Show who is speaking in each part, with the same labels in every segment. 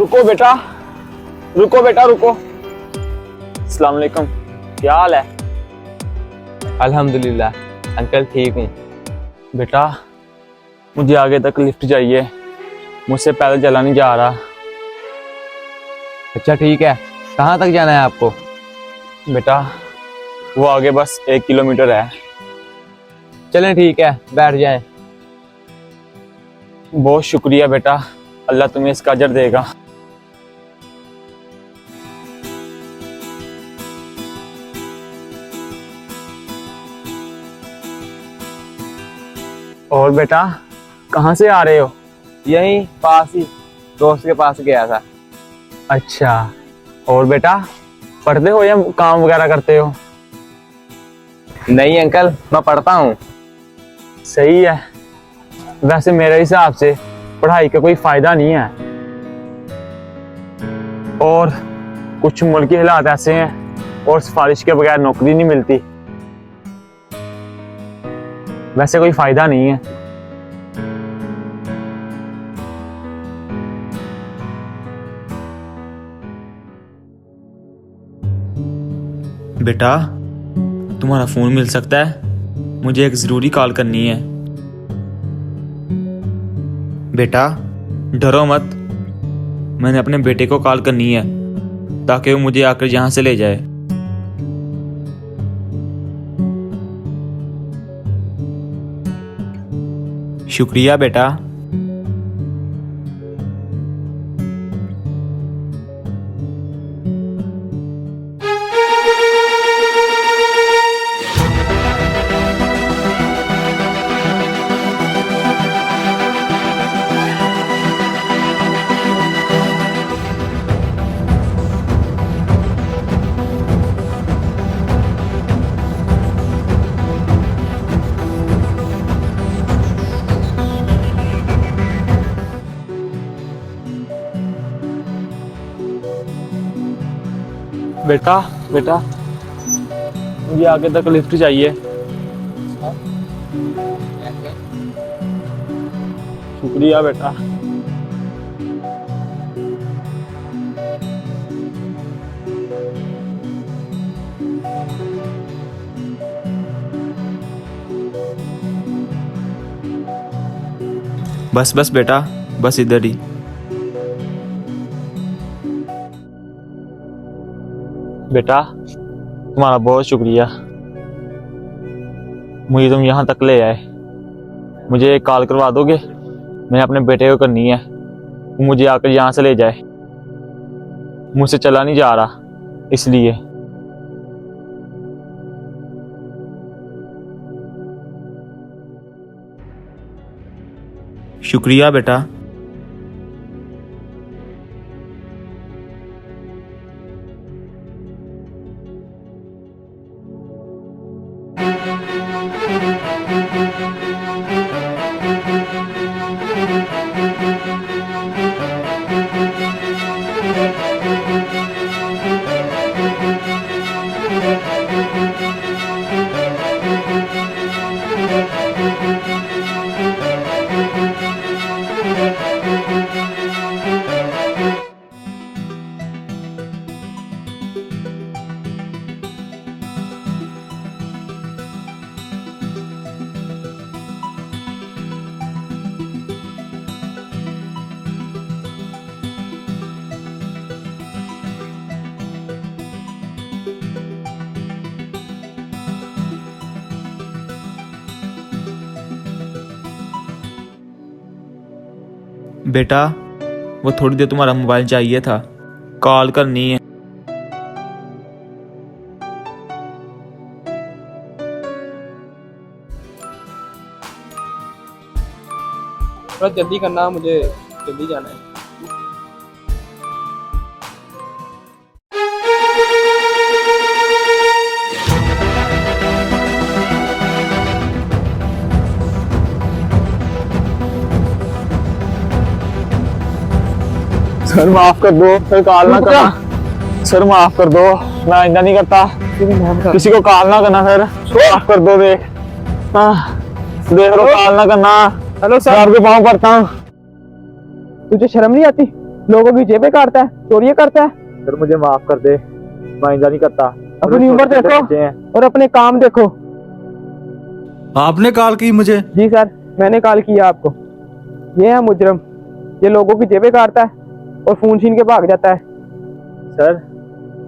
Speaker 1: रुको बेटा, रुको बेटा, रुको। अस्सलाम वालेकुम, क्या हाल है?
Speaker 2: अल्हम्दुलिल्लाह अंकल ठीक हूँ।
Speaker 1: बेटा मुझे आगे तक लिफ्ट चाहिए, मुझसे पैदल चला नहीं जा रहा।
Speaker 2: अच्छा ठीक है, कहाँ तक जाना है आपको?
Speaker 1: बेटा वो आगे बस 1 किलोमीटर है।
Speaker 2: चलें ठीक है, बैठ जाएं।
Speaker 1: बहुत शुक्रिया बेटा, अल्लाह तुम्हें इसका अजर देगा। और बेटा कहाँ से आ रहे हो?
Speaker 2: यहीं पास ही दोस्त के पास गया था।
Speaker 1: अच्छा, और बेटा पढ़ते हो या काम वगैरह करते हो?
Speaker 2: नहीं अंकल, मैं पढ़ता हूँ।
Speaker 1: सही है, वैसे मेरे हिसाब से पढ़ाई का कोई फायदा नहीं है, और कुछ मुल्क के हालात ऐसे हैं और सिफारिश के बगैर नौकरी नहीं मिलती। वैसे कोई फायदा नहीं है।
Speaker 3: बेटा तुम्हारा फ़ोन मिल सकता है? मुझे एक ज़रूरी कॉल करनी है। बेटा डरो मत, मैंने अपने बेटे को कॉल करनी है ताकि वो मुझे आकर यहाँ से ले जाए। शुक्रिया बेटा।
Speaker 1: बेटा बेटा मुझे आगे तक लिफ्ट चाहिए। शुक्रिया बेटा।
Speaker 3: बस बस बेटा, बस इधर ही।
Speaker 1: बेटा तुम्हारा बहुत शुक्रिया, मुझे तुम यहाँ तक ले आए। मुझे एक कॉल करवा दोगे? मैंने अपने बेटे को करनी है, वो मुझे आकर यहाँ से ले जाए। मुझसे चला नहीं जा रहा इसलिए।
Speaker 3: शुक्रिया बेटा। बेटा वो थोड़ी देर तुम्हारा मोबाइल चाहिए था, कॉल करनी है।
Speaker 4: थोड़ा जल्दी करना, मुझे जल्दी जाना है।
Speaker 1: सर माफ कर दो, सर कॉल ना करना। सर माफ कर दो, मैं आइंदा नहीं करता। किसी को कॉल ना करना सर, माफ कर दो। देख देख लो, कॉल ना करना।
Speaker 4: हेलो सर,
Speaker 1: आपके पाँव पड़ता हूँ।
Speaker 4: तुझे शर्म नहीं आती?
Speaker 2: लोगों की जेबें काटता है, चोरियां करता है।
Speaker 1: सर मुझे माफ कर दे, मैं आइंदा नहीं करता।
Speaker 2: अपनी उम्र
Speaker 1: छोटे-छोटे
Speaker 2: देखो
Speaker 1: बच्चे हैं।
Speaker 2: और अपने काम देखो।
Speaker 5: आपने कॉल की मुझे?
Speaker 2: जी सर, मैंने कॉल किया आपको। ये है मुजरम, ये लोगों की जेबें काटता है और फोन छीन के भाग जाता है।
Speaker 1: सर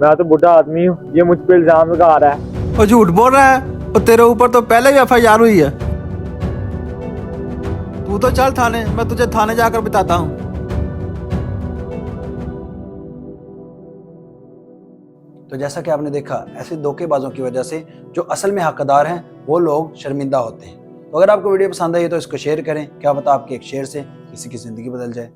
Speaker 1: मैं तो बुढ़ा आदमी हूँ, ये मुझ पे इल्जाम लगा रहा है।
Speaker 5: वो झूठ बोल रहा है, और तेरे ऊपर तो पहले भी FIR हुई है। तू तो चल थाने, मैं तुझे थाने जाकर बताता हूँ।
Speaker 6: तो जैसा कि आपने देखा, ऐसे धोखेबाजों की वजह से जो असल में हकदार हैं वो लोग शर्मिंदा होते हैं। तो अगर आपको वीडियो पसंद आई तो इसको शेयर करें, क्या पता आपके एक शेयर से किसी की ज़िंदगी बदल जाए।